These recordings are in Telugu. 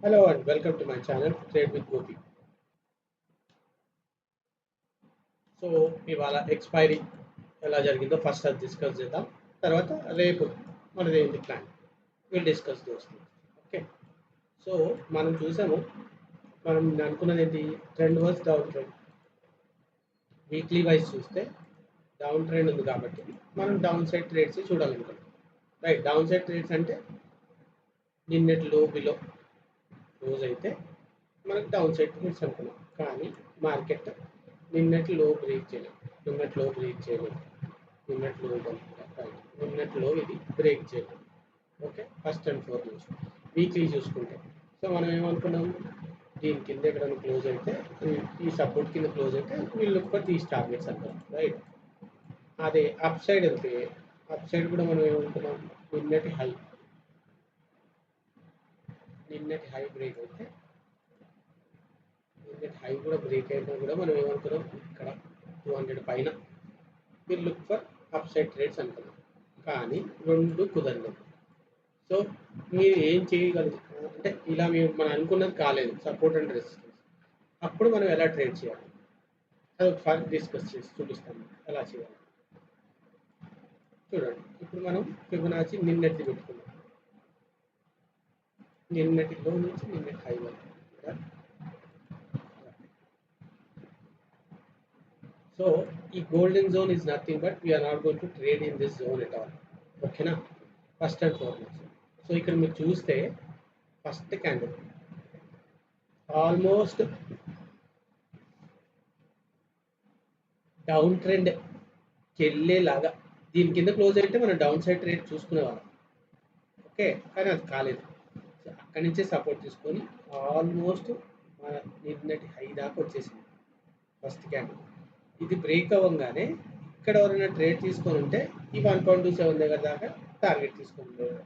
Hello and welcome to my channel Trade with Gopi. So ఇవాళ ఎక్స్పైరీ ఎలా జరిగిందో ఫస్ట్ అది డిస్కస్ చేద్దాం. తర్వాత రేపు మనది ఏంటి plan will discuss those. Okay, so మనం చూసాము, మనం అనుకున్నది ఏంటి, trend versus down trend. Weekly wise చూస్తే డౌన్ ట్రెండ్ ఉంది కాబట్టి మనం డౌన్ సైడ్ ట్రేడ్స్ చూడాలనుకున్నాం. రైట్, డౌన్ సైడ్ ట్రేడ్స్ అంటే నిన్నటి లో బిలో రోజు అయితే మనకు డౌన్ సైడ్ ట్రేడ్స్ అనుకున్నాం. కానీ మార్కెట్ నిన్నటి లో బ్రేక్ చేయలేదు, నిన్నట్లో ఇది బ్రేక్ చేయలేదు. Okay, first and foremost weekly చూసుకుంటే, సో మనం ఏమనుకున్నాం, దీని కింద ఎక్కడైనా క్లోజ్ అయితే, ఈ సపోర్ట్ కింద క్లోజ్ అయితే వీళ్ళు లుక్ ఫర్ దీస్ టార్గెట్స్ అంటాం. రైట్, అదే అప్ సైడ్ వెళ్తే అప్ సైడ్ కూడా మనం ఏమనుకున్నాం, నిన్నటి హై బ్రేక్ అయితే, నిన్నటి హై కూడా బ్రేక్ అయినా కూడా మనం ఏమనుకున్నాం, ఇక్కడ 200 పైన మీరు look for up side trades అనుకున్నాం. కానీ రెండు కుదరలేదు. సో మీరు ఏం చేయగలరు అంటే, ఇలా మనం అనుకున్నది కాలేదు, సపోర్ట్ అండ్ రెసిస్టెన్స్, అప్పుడు మనం ఎలా ట్రేడ్ చేయాలి అది ఒకసారి డిస్కస్ చేసి చూపిస్తాను ఎలా చేయాలి. చూడండి, ఇప్పుడు మనం ఫిబొనాచి నిన్నటి పెట్టుకున్నాం, నిన్నటిలో నుంచి నిన్నటి హై వరకు. సో ఈ golden zone is nothing but we're not going to trade in this zone at all. ఓకేనా, ఫస్ట్ అండ్ ఫార్మోస్ట్. సో ఇక్కడ మీరు చూస్తే first candle almost down trend వెళ్ళేలాగా దీని కింద క్లోజ్ అయితే మనం డౌన్ సైడ్ ట్రేడ్ చూసుకునేవాళ్ళం. ఓకే, కానీ అది కాలేదు. సో అక్కడి నుంచే సపోర్ట్ తీసుకొని ఆల్మోస్ట్ మన నిన్నటి హై దాకా వచ్చేసింది ఫస్ట్ క్యాండిల్. ఇది బ్రేక్ అవ్వగానే ఇక్కడ ఎవరైనా ట్రేడ్ తీసుకొని ఉంటే ఈ 1.27 దగ్గర దాకా టార్గెట్ తీసుకొని ఉండేవారు.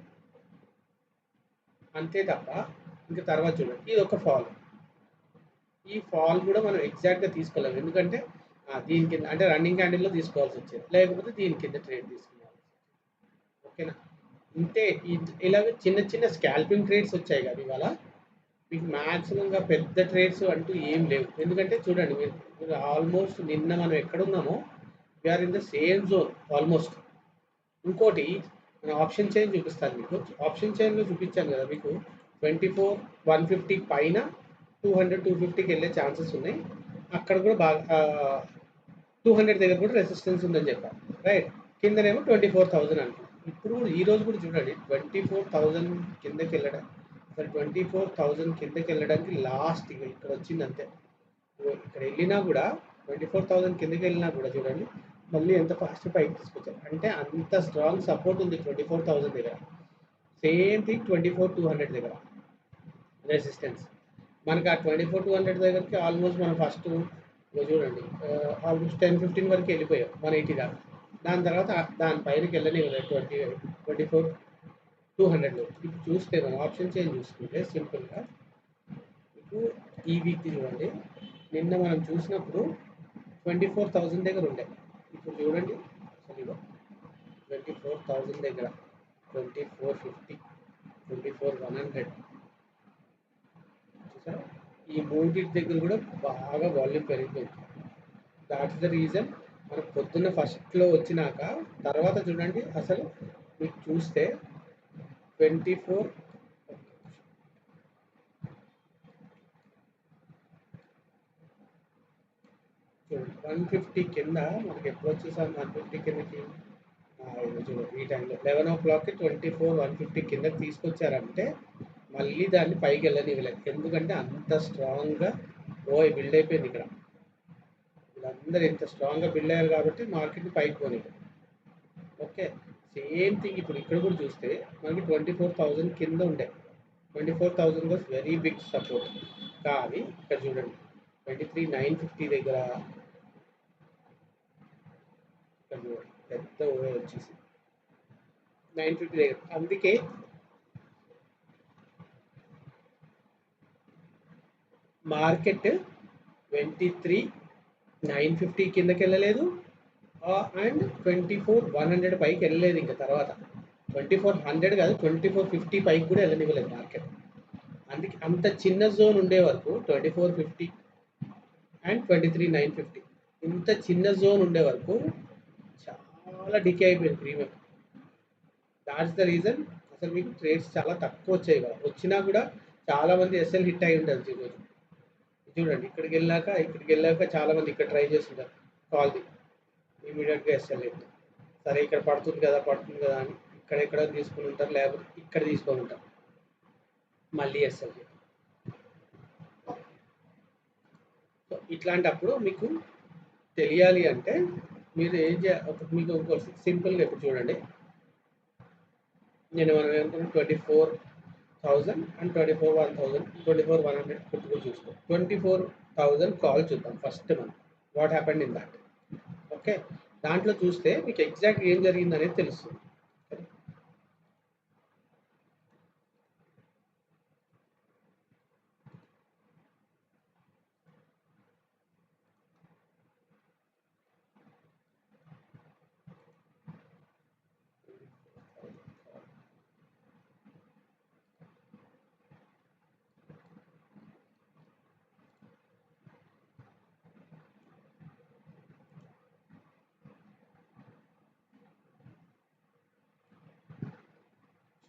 అంతే తప్ప ఇంకా తర్వాత చూడండి, ఇది ఒక ఫాల్. ఈ ఫాల్ కూడా మనం ఎగ్జాక్ట్గా తీసుకోలేము, ఎందుకంటే దీని కింద అంటే రన్నింగ్ క్యాండిల్లో తీసుకోవాల్సి వచ్చేది, లేకపోతే దీని కింద ట్రేడ్ తీసుకునేవాళ్ళు. ఓకేనా, ఇంతే. ఇలాగ చిన్న చిన్న స్కాల్పింగ్ ట్రేడ్స్ వచ్చాయి కదా ఇవాళ, మీకు మ్యాక్సిమంగా పెద్ద ట్రేడ్స్ అంటూ ఏం లేవు. ఎందుకంటే చూడండి, మీరు ఆల్మోస్ట్ నిన్న మనం ఎక్కడున్నామో we're in the same zone almost. ఇంకోటి, నేను ఆప్షన్ చైన్ చూపిస్తాను మీకు. ఆప్షన్ చైన్లో చూపించాను కదా మీకు, 24,150 పైన 200-250కి వెళ్ళే ఛాన్సెస్ ఉన్నాయి. అక్కడ కూడా బాగా 200 దగ్గర కూడా రెసిస్టెన్స్ ఉందని చెప్పాను. రైట్, కిందనేమో 24,000 అంటున్నాను. ఇప్పుడు ఈ రోజు కూడా చూడండి, 24,000 కిందకి వెళ్ళడం, 24,000 కిందకి వెళ్ళడానికి లాస్ట్ ఇక్కడ వచ్చింది అంతే. ఇక్కడ వెళ్ళినా కూడా 24,000 కిందకి వెళ్ళినా కూడా చూడండి మళ్ళీ ఎంత ఫాస్ట్ పైకి తీసుకొచ్చారు. అంటే అంత స్ట్రాంగ్ సపోర్ట్ ఉంది 24,000 దగ్గర. సేమ్ థింగ్ 24,200 దగ్గర రెసిస్టెన్స్. మనకి ఆ 24,200 దగ్గరికి ఆల్మోస్ట్ మనం ఫస్ట్ చూడండి ఆల్మోస్ట్ 10-15 వరకు వెళ్ళిపోయాం, 180 దాకా. దాని తర్వాత దాని పైనకి వెళ్ళని 24,200లో. ఇప్పుడు చూస్తే మనం ఆప్షన్ చేంజ్ చూసుకుంటే సింపుల్గా మీకు ఈ వీక్ చూడండి, నిన్న మనం చూసినప్పుడు 24,000 దగ్గర ఉండే. ఇప్పుడు చూడండి అసలు ఇగో 24,000 దగ్గర 2450, 24,100 చూసారా, ఈ మూడింటి దగ్గర కూడా బాగా వాల్యూమ్ పెరిగిపోయింది. దాట్స్ ద రీజన్ మనకు పొద్దున్న ఫస్ట్లో వచ్చినాక తర్వాత చూడండి అసలు మీకు చూస్తే 24 చూడండి 150 కింద మనకి ఎప్పుడు వచ్చేసాం, 150 కిందకి చూడండి ఈ టైంలో 11 o'clockకి 24,150 కిందకి తీసుకొచ్చారంటే మళ్ళీ దాన్ని పైకి వెళ్ళనివ్వలేదు. ఎందుకంటే అంత స్ట్రాంగ్గా బిల్డ్ అయిపోయింది ఇక్కడ. వీళ్ళందరూ ఇంత స్ట్రాంగ్గా బిల్డ్ అయ్యారు కాబట్టి మార్కెట్ పైకి పోలేదు. ఓకే, సేమ్ థింగ్ ఇప్పుడు ఇక్కడ కూడా చూస్తే మనకి 24,000 కింద ఉండే, 24,000 వాజ్ వెరీ బిగ్ సపోర్ట్. కానీ ఇక్కడ చూడండి 23,950 దగ్గర పెద్ద ఓవర్ వచ్చేసి 950 దగ్గర. అందుకే మార్కెట్ 23,950 కిందకి వెళ్ళలేదు అండ్ 24,100 పైకి వెళ్ళలేదు. ఇంకా తర్వాత 2400 కాదు 2450 పైకి కూడా వెళ్ళనివ్వలేదు మార్కెట్. అందుకే అంత చిన్న జోన్ ఉండే వరకు 2450 అండ్ 23950 ఇంత చిన్న జోన్ ఉండే వరకు చాలా డికే అయిపోయింది ప్రీమియం. దాట్స్ ద రీజన్ అసలు మీకు ట్రేడ్స్ చాలా తక్కువ వచ్చాయి కదా, వచ్చినా కూడా చాలా మంది ఎస్ఎల్ హిట్ అయి ఉంటుంది ఈరోజు. చూడండి ఇక్కడికి వెళ్ళాక చాలా మంది ఇక్కడ ట్రై చేస్తుంటారు కాల్ది, ఇమీడియట్గా ఎస్ఎల్ హిట్. సరే ఇక్కడ పడుతుంది కదా అని ఇక్కడెక్కడ తీసుకుని ఉంటారు, లేకపోతే ఇక్కడ తీసుకొని ఉంటారు, మళ్ళీ ఎస్ఎల్ హిట్. సో ఇట్లాంటప్పుడు మీకు తెలియాలి అంటే మీరు ఏం చేయాలి, మీకు ఒక సింపుల్గా ఇప్పుడు చూడండి, మనం ఏమనుకున్నాం 24,000 అండ్ 24,100 పుట్ కూడా చూసుకో. 24,000 కాల్ చూద్దాం ఫస్ట్ మనం, what happened in that. Okay, దాంట్లో చూస్తే మీకు ఎగ్జాక్ట్ ఏం జరిగింది అనేది తెలుస్తుంది.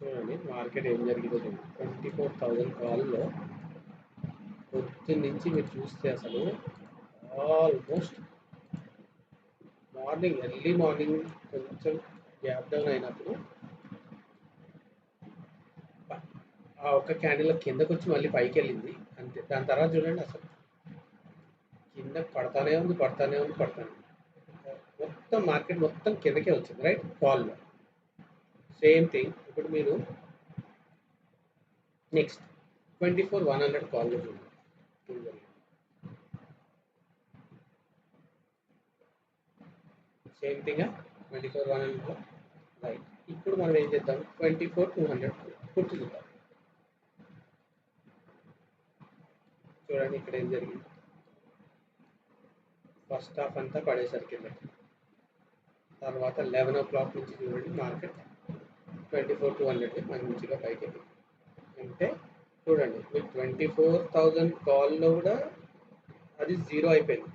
చూడండి మార్కెట్ ఏం జరిగిందో చూడండి. 24,000 కాల్లో పొద్దున్న నుంచి మీరు చూస్తే అసలు ఆల్మోస్ట్ ఎర్లీ మార్నింగ్ కొంచెం గ్యాప్ డౌన్ అయినప్పుడు ఆ ఒక్క క్యాండిల్ కిందకు వచ్చి మళ్ళీ పైకి వెళ్ళింది అంతే. దాని తర్వాత చూడండి అసలు కింద పడతానే ఉంది. మొత్తం మార్కెట్ మొత్తం కిందకే వచ్చింది, రైట్. కాల్లో సేమ్ థింగ్. ఇప్పుడు మీరు నెక్స్ట్ 24,100 కాల్లో చూడండి, సేమ్ థింగ్ 24,100 రైట్. ఇప్పుడు మనం ఏం చేద్దాం, 24,200 పుట్టు చూద్దాం. చూడండి ఇక్కడ ఏం జరిగింది, ఫస్ట్ హాఫ్ అంతా పడేసరికి తర్వాత 11 o'clock నుంచి చూడండి మార్కెట్ 24,200 మంచిగా పైకి వెళ్ళింది. అంటే చూడండి మీకు 24,000 కాల్లో కూడా అది జీరో అయిపోయింది.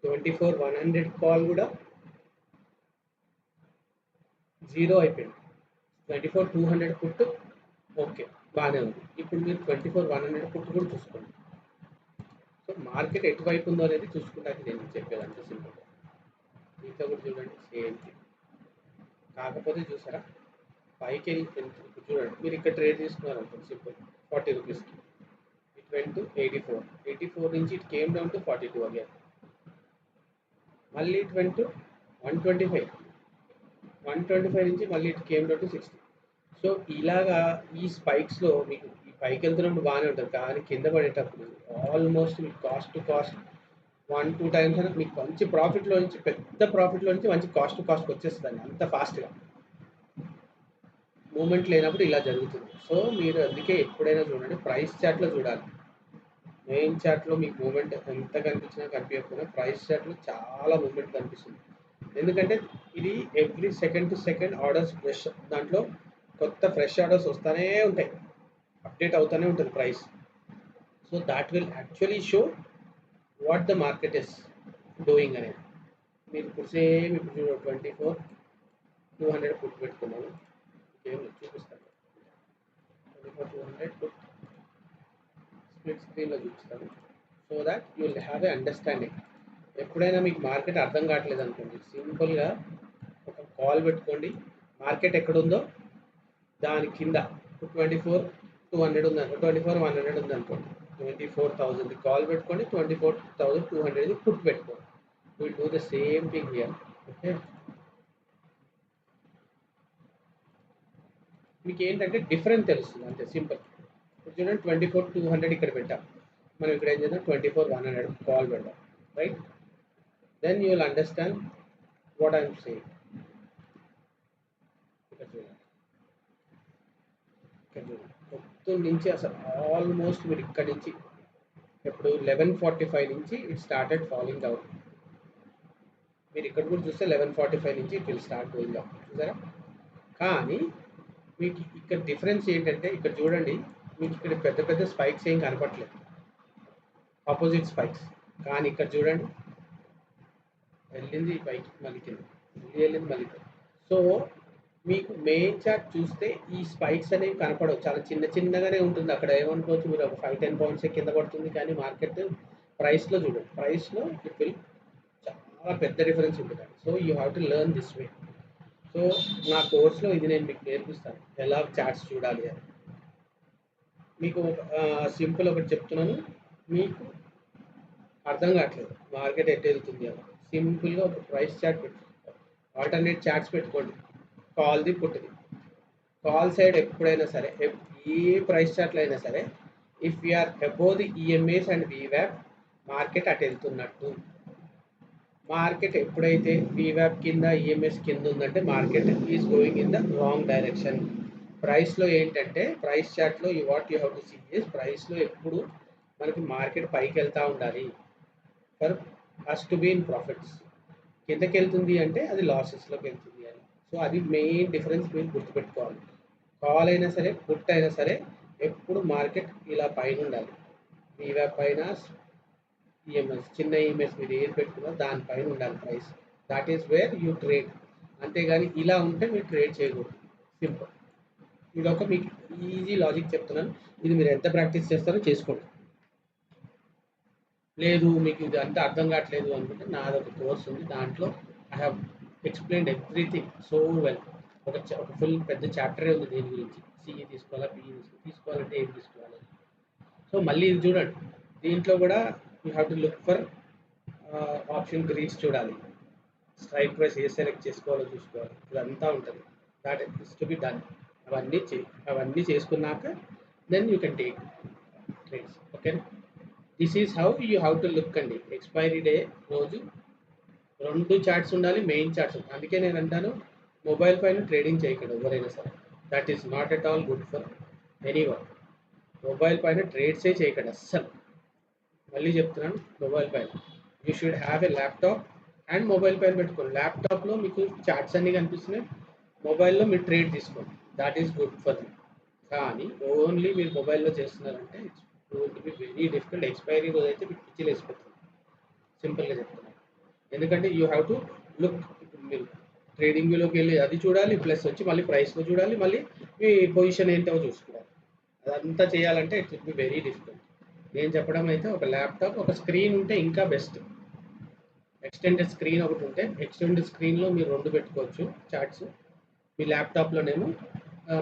24,100 కాల్ కూడా జీరో అయిపోయింది. 24,200 పుట్టు ఓకే బాగానే ఉంది. ఇప్పుడు మీరు 24,100 పుట్టు కూడా చూసుకోండి. సో మార్కెట్ ఎటువైపు ఉందో అనేది చూసుకుంటానికి నేను చెప్పేది అంత సింపుల్గా. ఇంకా కూడా చూడండి సేమ్ థింగ్. కాకపోతే చూసారా పైకి వెళ్ళి చూడండి, మీరు ఇక్కడ ట్రేడ్ తీసుకున్నారు అనుకోండి సింపుల్ 40 రూపీస్కి, ఇట్ వెంట్ టు 84 నుంచి it came down to 42 again, మళ్ళీ ఇట్ వెంట్ టు 125 నుంచి మళ్ళీ it came down to 60. So ఇలాగా ఈ స్పైక్స్లో మీకు ఈ పైకి వెళ్తున్నప్పుడు బాగానే ఉంటుంది, కానీ కింద పడేటప్పుడు ఆల్మోస్ట్ మీకు కాస్ట్ టు కాస్ట్ 1-2 టైమ్స్ అనేది మీకు మంచి ప్రాఫిట్లో నుంచి పెద్ద ప్రాఫిట్లో నుంచి మంచి కాస్ట్ టు కాస్ట్ వచ్చేస్తుంది అంత ఫాస్ట్గా. మూమెంట్ లేనప్పుడు ఇలా జరుగుతుంది. సో మీరు అందుకే ఎప్పుడైనా చూడండి ప్రైస్ చార్ట్లో చూడాలి. మెయిన్ చార్ట్లో మీకు మూమెంట్ ఎంత కనిపించినా కనిపించకపోయినా ప్రైస్ చార్ట్లో చాలా మూమెంట్ కనిపిస్తుంది. ఎందుకంటే ఇది every second to second orders fresh, దాంట్లో కొత్త ఫ్రెష్ ఆర్డర్స్ వస్తూనే ఉంటాయి, అప్డేట్ అవుతూనే ఉంటుంది price. So that will actually show what the market is doing అనేది. మీరు ఇప్పుడు సేమ్ ఇప్పుడు 24,200 పుట్ పెట్టుకున్నాను, ఏం చూపిస్తాను. 24,200 పుట్ స్ప్లిట్ స్క్రీన్లో చూపిస్తాను, so that you will have a understanding. ఎప్పుడైనా మీకు మార్కెట్ అర్థం కావట్లేదు అనుకోండి, సింపుల్గా ఒక కాల్ పెట్టుకోండి, మార్కెట్ ఎక్కడుందో దాని కింద 24,200 ఉంది, 24,100 ఉంది అనుకోండి, 24,000 కాల్ పెట్టుకోండి, 24,200 పుట్ పెట్టుకోండి. Will do the same thing here. Okay, మీకు ఏంటంటే డిఫరెన్స్ తెలుస్తుంది అంతే సింపుల్. చూడండి 24,200 ఇక్కడ పెట్టాం, మనం ఇక్కడ ఏం చేద్దాం 24,100 కాల్ పెడదాం, right. Then you will understand what I'm saying. ఇక్కడ చూడండి పొద్దున్న నుంచి అసలు ఆల్మోస్ట్ మీరు ఇక్కడ నుంచి ఇప్పుడు 11:45 నుంచి ఇట్ స్టార్టెడ్ ఫాలింగ్ డౌన్. మీరు ఇక్కడ కూడా చూస్తే 11:45 నుంచి it will start going down, చూసారా. కానీ మీకు ఇక్కడ డిఫరెన్స్ ఏంటంటే ఇక్కడ చూడండి మీకు ఇక్కడ పెద్ద పెద్ద స్పైక్స్ ఏం కనపట్లేదు, ఆపోజిట్ స్పైక్స్. కానీ ఇక్కడ చూడండి, వెళ్ళింది పైకి మళ్ళీ కింద, మళ్ళీ వెళ్ళింది మళ్ళీ కింద. సో మీకు మెయిన్ చార్ట్ చూస్తే ఈ స్పైక్స్ అనేవి కనపడవు, చాలా చిన్న చిన్నగానే ఉంటుంది. అక్కడ ఏమనుకోవచ్చు మీరు, ఒక 5-10 పాయింట్స్ కింద పడుతుంది, కానీ మార్కెట్ ప్రైస్లో చూడండి, ప్రైస్లో ఇట్ విల్ చాలా పెద్ద డిఫరెన్స్ ఉంటుంది. So you have to learn this way. So నా కోర్స్లో ఇది నేను మీకు నేర్పిస్తాను, ఎలా చార్ట్స్ చూడాలి అని. మీకు సింపుల్ ఒకటి చెప్తున్నాను, మీకు అర్థం కావట్లేదు మార్కెట్ ఎటు వెళ్తుంది అని. సింపుల్గా ఒక ప్రైస్ చార్ట్ పెట్టుకోండి, ఆల్టర్నేట్ చార్ట్స్ పెట్టుకోండి, కాల్ది పుట్టిది. కాల్ సైడ్ ఎప్పుడైనా సరే, ఏ ప్రైస్ చార్ట్లో అయినా సరే, if you are above the EMAs and వీవ్యాప్, మార్కెట్ అటు వెళ్తున్నట్టు. మార్కెట్ ఎప్పుడైతే వీవ్యాప్ కింద ఈఎంఎస్ కింద ఉందంటే market is going in the wrong direction. ప్రైస్లో ఏంటంటే, ప్రైస్ చార్ట్లో what you have to see is, ప్రైస్లో ఎప్పుడు మనకి మార్కెట్ పైకి వెళ్తూ ఉండాలి for us to be in profits. కిందకి వెళ్తుంది అంటే అది లాసెస్లోకి వెళ్తుంది అని. సో అది మెయిన్ డిఫరెన్స్ మీరు గుర్తుపెట్టుకోవాలి. కాల్ అయినా సరే, పుట్ అయినా సరే, ఎప్పుడు మార్కెట్ ఇలా పైన ఉండాలి. వీవ్యాప్ పైన, ఈఎంఎస్, చిన్న ఈఎంఎస్ మీరు ఏది పెట్టుకున్నా దానిపైన ఉండాలి price. That is where you trade. అంతేగాని ఇలా ఉంటే మీరు ట్రేడ్ చేయకూడదు. సింపుల్. ఇది ఒక మీకు ఈజీ లాజిక్ చెప్తున్నాను, ఇది మీరు ఎంత ప్రాక్టీస్ చేస్తారో చేసుకోండి. లేదు మీకు ఇది అంతా అర్థం కావట్లేదు అనుకుంటే నాది ఒక కోర్స్ ఉంది, దాంట్లో I have explained everything so well. ఒక ఫుల్ పెద్ద చాప్టరే ఉంది దీని గురించి, సిఈ తీసుకోవాలా, పిఈ తీసుకోవాలంటే ఏం తీసుకోవాలి. సో మళ్ళీ ఇది చూడండి, దీంట్లో కూడా you have to look for option greens చూడాలి, స్ట్రైక్ ప్రైస్ ఏ సెలెక్ట్ చేసుకోవాలో చూసుకోవాలి, ఇదంతా ఉంటుంది. That is to be done. అవన్నీ చేసుకున్నాక then you can take trades. Okay, this is how you have to look అండి. ఎక్స్పైరీ డే రోజు 2 చార్ట్స్ ఉండాలి, మెయిన్ చార్ట్స్. అందుకే నేను అంటాను, మొబైల్ పైన ట్రేడింగ్ చేయకండి ఎవరైనా సరే. That is not at all good for any one. Mobile పైన ట్రేడ్సే చేయకండి అస్సలు. మళ్ళీ చెప్తున్నాను, మొబైల్ పైన you should have a laptop and mobile పైన పెట్టుకోండి. ల్యాప్టాప్లో మీకు చార్ట్స్ అన్నీ కనిపిస్తున్నాయి, మొబైల్లో మీరు ట్రేడ్ తీసుకోండి, that is good for you. కానీ ఓన్లీ మీరు మొబైల్లో చేస్తున్నారంటే it's going to be very difficult. Expiry రోజు అయితే మీకు పిచ్చిలు వేసిపోతుంది, సింపుల్గా చెప్తున్నాను. ఎందుకంటే యూ హ్యావ్ టు లుక్. మీరు ట్రేడింగ్ వ్యూలోకి వెళ్ళి అది చూడాలి, ప్లస్ వచ్చి మళ్ళీ ప్రైస్లో చూడాలి, మళ్ళీ మీ పొజిషన్ ఏంటో చూసుకోవాలి. అదంతా చేయాలంటే it will be very difficult. నేను చెప్పడం అయితే ఒక ల్యాప్టాప్, ఒక స్క్రీన్ ఉంటే ఇంకా బెస్ట్. ఎక్స్టెండెడ్ స్క్రీన్ ఒకటి ఉంటే, ఎక్స్టెండెడ్ స్క్రీన్లో మీరు 2 పెట్టుకోవచ్చు చార్ట్స్. మీ ల్యాప్టాప్లోనేమో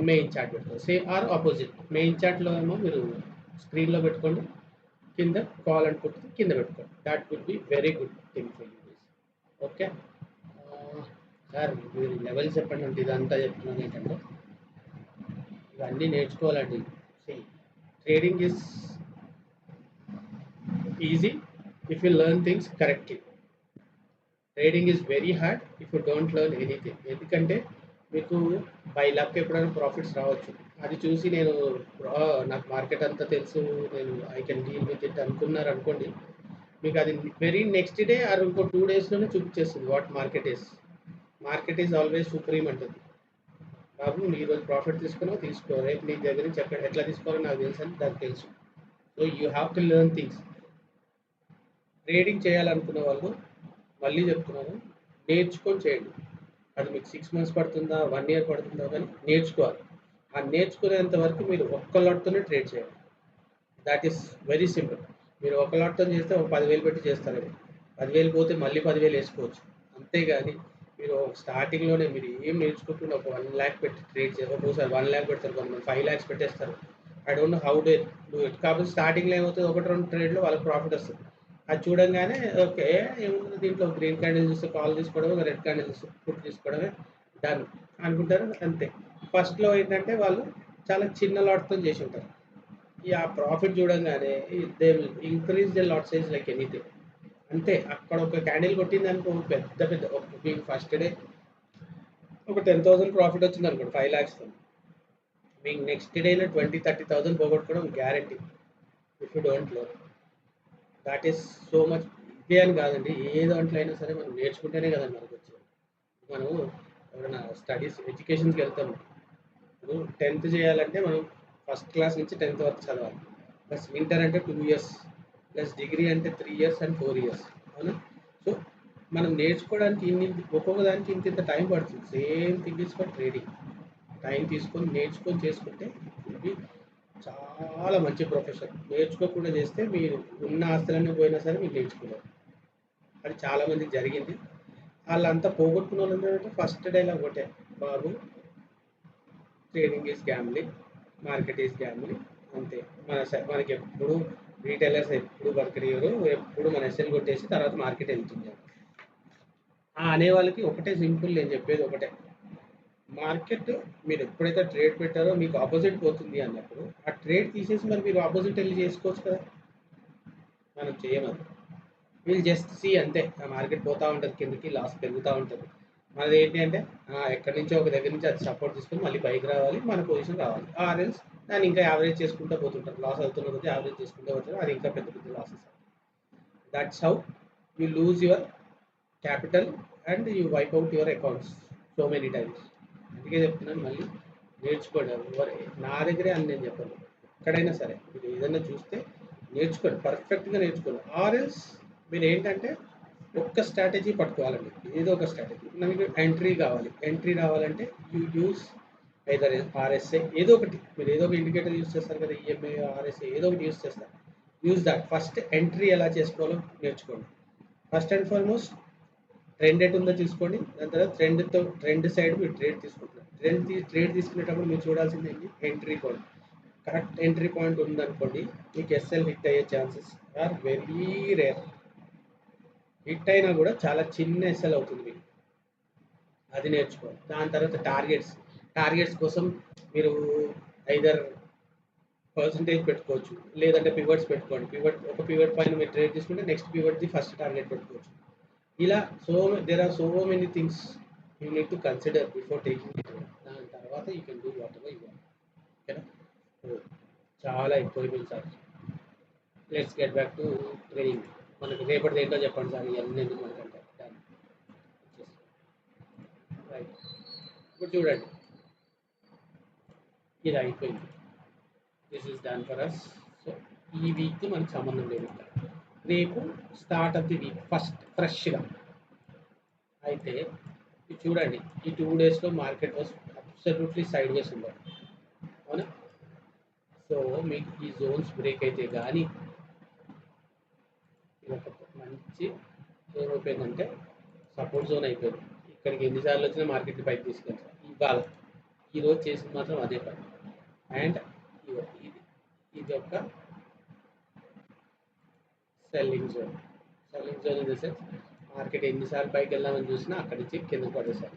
మెయిన్ చార్ట్ పెట్టుకోవచ్చు. సేమ్ ఆర్ ఆపోజిట్, మెయిన్ చార్ట్లో ఏమో మీరు స్క్రీన్లో పెట్టుకోండి, కింద కాల్ అండ్ పుట్ కింద పెట్టుకోండి. That will be very good thing for you. Okay sir, మీరు లెవెల్ చెప్పండి అంటే ఇదంతా చెప్తున్నాను ఏంటంటే, ఇవన్నీ నేర్చుకోవాలండి. Trading is easy if you learn things correctly. Trading is very hard if you don't learn anything. ఎందుకంటే మీకు బై లక్ ఎప్పుడైనా ప్రాఫిట్స్ రావచ్చు. అది చూసి నేను నాకు మార్కెట్ అంతా తెలుసు, నేను I can deal with it అనుకున్నారు అనుకోండి, మీకు అది వెరీ నెక్స్ట్ డే ఆర్ ఇంకో 2 డేస్లోనే చూపించేస్తుంది what market is. Market is always supreme అంటుంది. బాబు నువ్వు ఈరోజు ప్రాఫిట్ తీసుకున్నావు తీసుకో, రేపు నీ దగ్గర నుంచి ఎట్లా తీసుకోవాలో నాకు తెలుసు అని దానికి తెలుసు. So you have to learn things. Trading చేయాలనుకున్న వాళ్ళు మళ్ళీ చెప్తున్నాను, నేర్చుకొని చేయండి. అది మీకు 6 months పడుతుందా, 1 year పడుతుందా, కానీ నేర్చుకోవాలి. ఆ నేర్చుకునేంత వరకు మీరు ఒక్క లాట్తోనే ట్రేడ్ చేయాలి. That is very simple. మీరు ఒక లాట్తో చేస్తే ఒక 10,000 పెట్టి చేస్తారేమో, 10,000 పోతే మళ్ళీ 10,000 వేసుకోవచ్చు. అంతేగాని మీరు స్టార్టింగ్లోనే మీరు ఏం నేర్చుకుంటున్న ఒక 1 lakh పెట్టి ట్రేడ్ చేసి, ఒక్కోసారి 1 lakh పెడతారు, కొంతమంది 5 lakhs పెట్టేస్తారు. I don't know how day do it. కాబట్టి స్టార్టింగ్లో ఏమవుతుంది, 1-2 ట్రేడ్లో వాళ్ళకి ప్రాఫిట్ వస్తుంది. అది చూడంగానే ఓకే ఏముంది దీంట్లో, గ్రీన్ క్యాండిల్ చూస్తే కాల్ తీసుకోవడమే, రెడ్ క్యాండిల్ చూస్తే పుట్ తీసుకోవడమే, డన్ అనుకుంటారు. అంతే. ఫస్ట్లో ఏంటంటే వాళ్ళు చాలా చిన్న లాట్తో చేసి ఉంటారు. ఆ ప్రాఫిట్ చూడంగానే they will increase the lot size like anything. అంతే. అక్కడ ఒక క్యాండిల్ కొట్టింది అనుకో, పెద్ద పెద్ద మీకు ఫస్ట్ డే ఒక 10,000 ప్రాఫిట్ వచ్చింది అనుకోండి 5 lakhs, మీకు నెక్స్ట్ డేలో 20-30,000 పోగొట్టుకోవడం guarantee if you don't learn. That is so much. ఇదే అని కాదండి, ఏ దాంట్లో అయినా సరే మనం నేర్చుకుంటేనే కదా మనకు వచ్చేది. మనం ఎవరైనా స్టడీస్ ఎడ్యుకేషన్స్కి వెళ్తాము, ఇప్పుడు 10th చేయాలంటే మనం ఫస్ట్ క్లాస్ నుంచి 10th వరకు చదవాలి. ప్లస్ ఇంటర్ అంటే 2 ఇయర్స్, ప్లస్ డిగ్రీ అంటే 3 ఇయర్స్ అండ్ 4 ఇయర్స్. అవునా? సో మనం నేర్చుకోవడానికి ఒక్కొక్క దానికి ఇంత టైం పడుతుంది. Same thing is for trading. Time తీసుకొని నేర్చుకొని చేసుకుంటే ఇది చాలా మంచి ప్రొఫెషన్. నేర్చుకోకుండా చేస్తే మీరు ఉన్న ఆస్తులన్నీ పోయినా సరే మీరు నేర్చుకోలేరు. అది చాలా మందికి జరిగింది. వాళ్ళంతా పోగొట్టుకున్న వాళ్ళు ఏంటంటే ఫస్ట్ డైలాగ్ ఒకటే, బాబు trading is gambling, market is gambling, అంతే. మనకి ఎప్పుడు రీటైలర్స్ ఎప్పుడు బతకనియరు, ఎప్పుడు మన ఎస్ఎల్ కొట్టేసి తర్వాత మార్కెట్ వెళ్తుంది. అనే వాళ్ళకి ఒకటే సింపుల్, నేను చెప్పేది ఒకటే, మార్కెట్ మీరు ఎప్పుడైతే ట్రేడ్ పెట్టారో మీకు ఆపోజిట్ పోతుంది అన్నప్పుడు ఆ ట్రేడ్ తీసేసి మరి మీరు ఆపోజిట్ వెళ్ళి చేసుకోవచ్చు కదా. మనం చేయమని వీళ్ళు జస్ట్ సీ అంతే. ఆ మార్కెట్ పోతూ ఉంటుంది, కిందకి లాస్ పెరుగుతూ ఉంటుంది. మనది ఏంటి అంటే ఎక్కడి నుంచో ఒక దగ్గర నుంచి అది సపోర్ట్ తీసుకొని మళ్ళీ పైకి రావాలి, మన పొజిషన్ రావాలి. ఆర్ఎల్స్ దాన్ని ఇంకా యావరేజ్ చేసుకుంటూ పోతుంటారు. లాస్ అవుతున్న కొద్దీ యావరేజ్ చేసుకుంటూ పోతారు, అది ఇంకా పెద్ద పెద్ద losses. That's how you lose your capital and you wipe out your accounts so many times. అందుకే చెప్తున్నాను, మళ్ళీ నేర్చుకోండి. నా దగ్గరే అని నేను చెప్పాను, ఎక్కడైనా సరే మీరు ఏదైనా చూస్తే నేర్చుకోండి, పర్ఫెక్ట్గా నేర్చుకోండి. ఆర్ఎల్స్ మీరు ఏంటంటే ఒక్క స్ట్రాటజీ పట్టుకోవాలండి, ఏదో ఒక స్ట్రాటజీ. మనకి ఎంట్రీ కావాలి, ఎంట్రీ రావాలంటే యూ యూస్ ఐదర్ ఆర్ఎస్ఏ, ఏదో ఒకటి. మీరు ఏదో ఒక ఇండికేటర్ యూస్ చేస్తారు కదా, ఈఎంఐ, ఆర్ఎస్ఏ, ఏదో ఒకటి యూస్ చేస్తారు. Use that. ఫస్ట్ ఎంట్రీ ఎలా చేసుకోవాలో నేర్చుకోండి. ఫస్ట్ అండ్ ఫార్మోస్ట్ ట్రెండ్ ఎటు ఉందో చూసుకోండి. దాని తర్వాత ట్రెండ్ సైడ్ మీరు ట్రేడ్ తీసుకుంటున్నారు. ట్రేడ్ తీసుకునేటప్పుడు మీరు చూడాల్సింది ఏంటి, entry point. Correct entry point ఉందనుకోండి, మీకు ఎస్ఎల్ హిట్ అయ్యే chances are very rare. Hit అయినా కూడా చాలా చిన్న ఎస్ఎల్ అవుతుంది మీకు, అది నేర్చుకోవాలి. దాని తర్వాత టార్గెట్స్ కోసం మీరు ఐదర్ పర్సంటేజ్ పెట్టుకోవచ్చు, లేదంటే పివట్స్ పెట్టుకోండి. ఒక పివట్ పైన మీరు ట్రేడ్ తీసుకుంటే నెక్స్ట్ పివట్ది ఫస్ట్ టార్గెట్ పెట్టుకోవచ్చు. ఇలా there are so many things you need to consider before taking it. దాని తర్వాత you can do whatever you want. ఓకేనా? చాలా ఎక్కువైపోయింది sir. Let's get back to trading. మనకి రేపటిది ఏంటో చెప్పండి సార్, ఇవన్నీ ఎందుకు మనకంటే. రైట్, ఇప్పుడు చూడండి, ఇది అయిపోయింది. This is done for us. So ఈ వీక్కి మనకు సంబంధం లేదు. రేపు start of the week first ఫ్రెష్గా అయితే ఇది చూడండి, ఈ 2 డేస్లో market was absolutely sideways ఉండాలి. అవునా? సో మీకు ఈ జోన్స్ బ్రేక్ అయితే కానీ ఒక మంచి ఏమైపోయిందంటే సపోర్ట్ జోన్ అయిపోయింది. ఇక్కడికి ఎన్నిసార్లు వచ్చినా మార్కెట్ని పైకి తీసుకెళ్తాం. ఇవాళ ఈరోజు చేసింది మాత్రం అదే పని. అండ్ ఇది ఒక selling zone in the sense market ఎన్నిసార్లు పైకి వెళ్దామని చూసినా అక్కడి నుంచి కింద పడేసారు.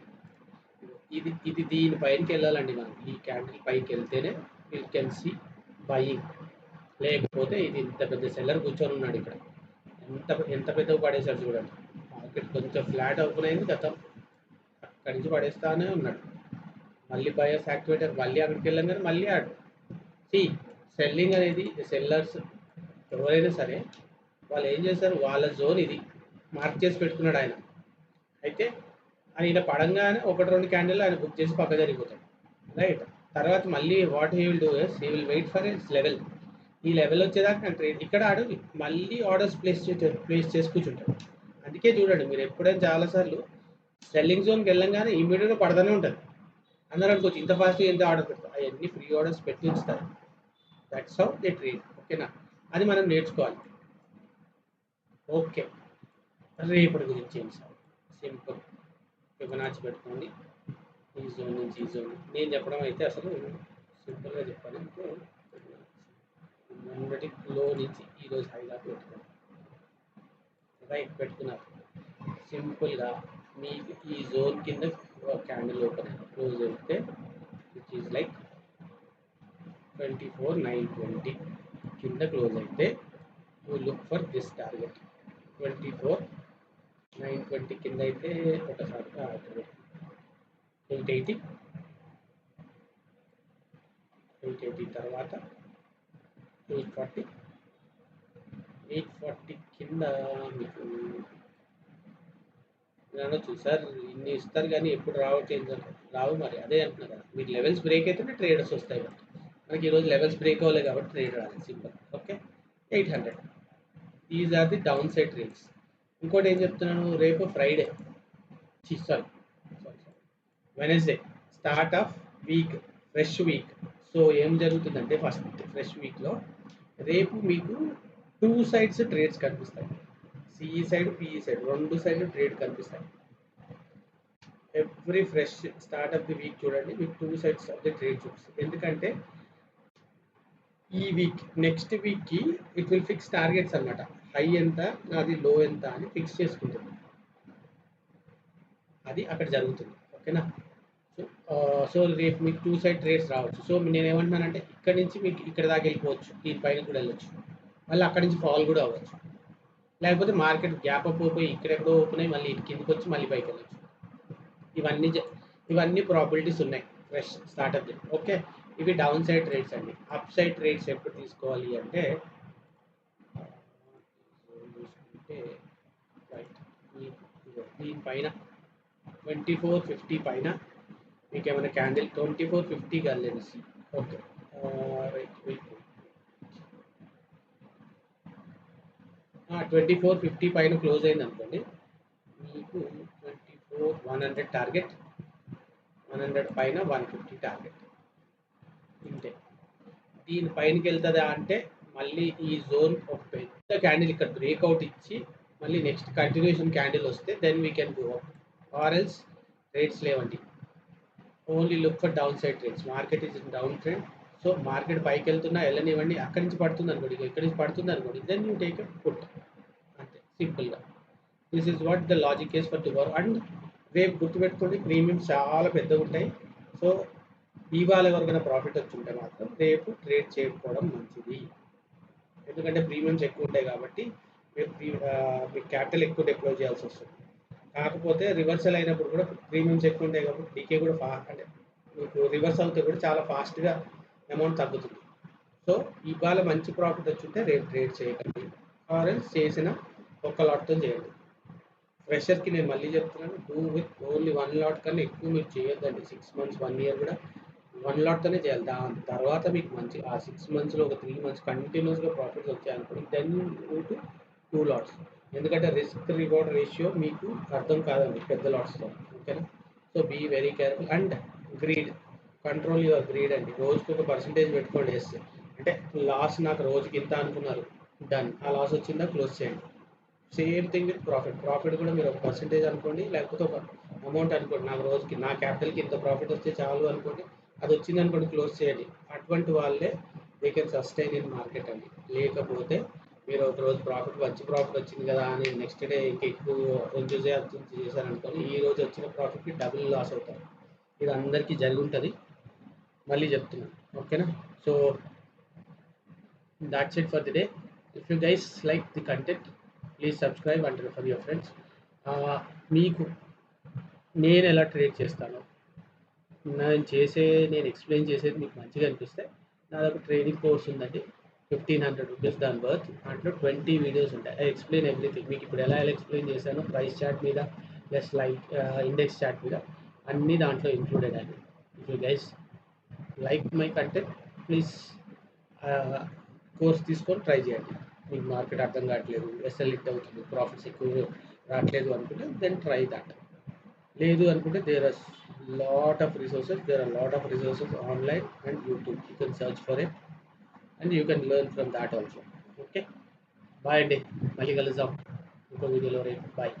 ఇది దీనిపైకి వెళ్ళాలండి. మనం ఈ క్యాండిల్ పైకి వెళ్తేనే యూ కెన్ సీ బయింగ్. లేకపోతే ఇది ఇంత పెద్ద సెల్లర్ కూర్చొని ఉన్నాడు ఇక్కడ, ఎంత పెద్దగా పడేసాడు చూడండి. మార్కెట్ కొంచెం ఫ్లాట్ అవుతున్నాయింది గతం, అక్కడి నుంచి పడేస్తానే ఉన్నాడు. మళ్ళీ బయర్స్ యాక్టివేటర్, మళ్ళీ అక్కడికి వెళ్ళాం కానీ మళ్ళీ ఆడు. సి సెల్లింగ్ అనేది సెల్లర్స్ ఎవరైనా సరే వాళ్ళు ఏం చేస్తారు, వాళ్ళ జోన్ ఇది మార్క్ చేసి పెట్టుకున్నాడు ఆయన. అయితే ఆయన ఇలా పడంగానే 1-2 క్యాండిల్ ఆయన బుక్ చేసి పక్క జరిగిపోతాడు. రైట్, తర్వాత మళ్ళీ what he will do is he will wait for its level. ఈ లెవెల్ వచ్చేదాకా నేను ట్రేడ్ ఇక్కడ ఆడు మళ్ళీ ఆర్డర్స్ ప్లేస్ చేసి కూర్చుంటాడు. అందుకే చూడండి, మీరు ఎప్పుడైనా చాలాసార్లు సెల్లింగ్ జోన్కి వెళ్ళంగానే ఇమీడియట్గా పడతానే ఉంటుంది. అందరూ అనుకోవచ్చు ఇంత ఫాస్ట్గా ఎంత ఆర్డర్ పెడతారు, అవన్నీ ఫ్రీ ఆర్డర్స్ పెట్టి ఉంచుతారు. That's how they trade. ఓకేనా? అది మనం నేర్చుకోవాలి. ఓకే, రేపటి గురించి ఏంటి సార్? సింపుల్, ఫిబొనాచి పెట్టుకోండి. ఈ జోన్ నుంచి ఈ జోన్, నేను చెప్పడం అయితే అసలు సింపుల్గా చెప్పాను. మొన్నటి లో నుంచి ఈరోజు హైలా పెట్టుకోండి. రైట్, పెట్టుకున్నారు. సింపుల్గా మీకు ఈ జోన్ కింద క్యాండిల్ ఓపెన్ క్లోజ్ అయితే విచ్ ఈజ్ లైక్ 24,920 కింద క్లోజ్ అయితే you look for this target. 24,920 కింద అయితే ఒకసారి 880 తర్వాత 840 కింద మీకు అనొచ్చు సార్, ఇన్ని ఇస్తారు కానీ ఎప్పుడు రావట్లేదు. రావు, మరి అదే అంటున్నారు కదా, మీరు లెవెల్స్ బ్రేక్ అయితేనే ట్రేడర్స్ వస్తాయి. మనకి ఈరోజు లెవెల్స్ బ్రేక్ అవ్వలేదు కాబట్టి ట్రేడ్ రాలేదు, simple. Okay, 800. These are the down side trades. ఇంకోటి ఏం చెప్తున్నాను, రేపు Friday, sorry Wednesday, start of week, fresh week. So ఏం జరుగుతుందంటే ఫస్ట్ ఫ్రెష్ వీక్లో రేపు మీకు 2 సైడ్స్ ట్రేడ్స్ కనిపిస్తాయి. సిఈ సైడ్, పిఈ సైడ్, 2 సైడ్లు ట్రేడ్ కనిపిస్తాయి. Every fresh start of the week చూడండి, మీకు 2 సైడ్స్ ఆఫ్ ది ట్రేడ్ చూపిస్తుంది. ఎందుకంటే ఈ వీక్ నెక్స్ట్ వీక్కి ఇట్ విల్ ఫిక్స్ టార్గెట్స్ అనమాట. హై ఎంత, నాది లో ఎంత అని ఫిక్స్ చేసుకుంటుంది. అది అక్కడ జరుగుతుంది. ఓకేనా. సో రేపు మీకు 2 సైడ్ ట్రేడ్స్ రావచ్చు. సో నేను ఏమంటున్నానంటే ఇక్కడ నుంచి మీకు ఇక్కడ దాకా వెళ్ళిపోవచ్చు, దీనిపైన కూడా వెళ్ళొచ్చు, మళ్ళీ అక్కడి నుంచి ఫాల్ కూడా అవ్వచ్చు. లేకపోతే మార్కెట్ గ్యాప్ అప్ అయిపోయి ఇక్కడెక్కడో ఓపెన్ అయ్యి మళ్ళీ ఇటు కిందకి వచ్చి మళ్ళీ పైకి వెళ్ళొచ్చు. ఇవన్నీ ప్రాబిలిటీస్ ఉన్నాయి ఫ్రెష్ స్టార్ట్అప్. ఓకే, ఇవి డౌన్ సైడ్ ట్రేడ్స్ అండి. అప్ సైడ్ ట్రేడ్స్ ఎప్పుడు తీసుకోవాలి అంటే చూసుకుంటే దీనిపైన 2450 పైన మీకు ఏమైనా క్యాండిల్ 2450 కాలేదు. ఓకే, రైట్, 2450 పైన క్లోజ్ అయింది అనుకోండి, మీకు 100 టార్గెట్, 100 పైన 150 టార్గెట్. ఇంతే. దీని పైనకి వెళ్తుందా అంటే మళ్ళీ ఈ జోన్ ఒక పెద్ద క్యాండిల్ ఇక్కడ బ్రేక్అవుట్ ఇచ్చి మళ్ళీ నెక్స్ట్ కంటిన్యూషన్ క్యాండిల్ వస్తే then we can go up, or else trades లేవండి. Only look for down side trades. Market is in down trend. So market పైకి వెళ్తున్నా వెళ్ళనివ్వండి, అక్కడి నుంచి పడుతుంది అనుకోండి, ఇక్కడి నుంచి పడుతుంది అనుకోండి, then you take a put. అంతే సింపుల్గా. This is what the logic is for tomorrow. And రేపు గుర్తుపెట్టుకోండి, ప్రీమియమ్స్ చాలా పెద్దగా ఉంటాయి. సో ఇవాళ ఎవరికైనా ప్రాఫిట్ వచ్చి ఉంటే మాత్రం రేపు ట్రేడ్ చేయకపోవడం మంచిది. ఎందుకంటే ప్రీమియమ్స్ ఎక్కువ ఉంటాయి కాబట్టి మీకు క్యాపిటల్ ఎక్కువ డిప్లాయ్ చేయాల్సి వస్తుంది. కాకపోతే రివర్సల్ అయినప్పుడు కూడా ప్రీమియమ్స్ ఎక్కువ ఉంటాయి కాబట్టి డీకే కూడా అంటే మీకు రివర్స్ అవుతే కూడా చాలా ఫాస్ట్గా అమౌంట్ తగ్గుతుంది. సో ఇవాళ మంచి ప్రాఫిట్ వచ్చి ఉంటే రేపు ట్రేడ్ చేయకండి, ఆరెంజ్ చేసిన ఒక్క లాట్తో చేయండి. ఫ్రెషర్కి నేను మళ్ళీ చెప్తున్నాను, డూ విత్ ఓన్లీ 1 లాట్ కన్నా ఎక్కువ మీరు చేయొద్దండి. 6 months 1 year కూడా 1 లాట్తోనే చేయాలి. దాని తర్వాత మీకు మంచి ఆ 6 monthsలో ఒక 3 months కంటిన్యూస్గా ప్రాఫిట్స్ వచ్చాయనుకోండి, దెన్ యూ టు 2 లాట్స్. ఎందుకంటే రిస్క్ రివార్డ్ రేషియో మీకు అర్థం కాదండి పెద్ద లాట్స్తో. ఓకేనా. So be very careful and greed, control your greed అండి. రోజుకి ఒక పర్సంటేజ్ పెట్టుకోండి. వేస్తే అంటే లాస్ నాకు రోజుకి ఇంత అనుకున్నారు, డన్. ఆ లాస్ వచ్చిందా క్లోజ్ చేయండి. సేమ్ థింగ్ విత్ ప్రాఫిట్ కూడా మీరు ఒక పర్సంటేజ్ అనుకోండి, లేకపోతే ఒక అమౌంట్ అనుకోండి. నాకు రోజుకి నా క్యాపిటల్కి ఇంత ప్రాఫిట్ వస్తే చాలు అనుకోండి, అది వచ్చింది అనుకోండి, క్లోజ్ చేయండి. అటువంటి వాళ్ళే they can sustain in market అండి. లేకపోతే మీరు ఒక రోజు మంచి ప్రాఫిట్ వచ్చింది కదా అని నెక్స్ట్ డే ఇంకా ఎక్కువ ఎంతూజియాజం చేశారనుకోండి, ఈ రోజు వచ్చిన ప్రాఫిట్కి డబుల్ లాస్ అవుతారు. ఇది అందరికీ జరిగి ఉంటుంది, మళ్ళీ చెప్తున్నాను. ఓకేనా. So that's it for the day. If you guys like the content, please subscribe and refer your friends. మీకు నేను ఎలా ట్రేడ్ చేస్తానో, నేను ఎక్స్ప్లెయిన్ చేసేది మీకు మంచిగా అనిపిస్తే, నాదొక ట్రేడింగ్ కోర్స్ ఉందండి, 1500 రూపీస్ దాని బర్త్. దాంట్లో 20 వీడియోస్ ఉంటాయి. I explain everything. మీకు ఇప్పుడు ఎలా ఎక్స్ప్లెయిన్ చేశానో ప్రైస్ చార్ట్ మీద ప్లస్ ఇండెక్స్ చార్ట్ మీద అన్నీ దాంట్లో ఇంక్లూడెడ్ అండి. If you guys like my content, please course తీసుకొని ట్రై చేయండి. మీకు మార్కెట్ అర్థం కావట్లేదు, ఎస్ఎల్ హిట్ అవుతుంది, ప్రాఫిట్స్ ఎక్కువ రావట్లేదు అనుకుంటే దెన్ ట్రై దట్. లేదు అనుకుంటే there are lot of resources online and YouTube. You can search for it and you can learn from that also. Okay, bye అండి, మళ్ళీ కలుద్దాం ఇంకో వీడియోలో రేపు. బాయ్.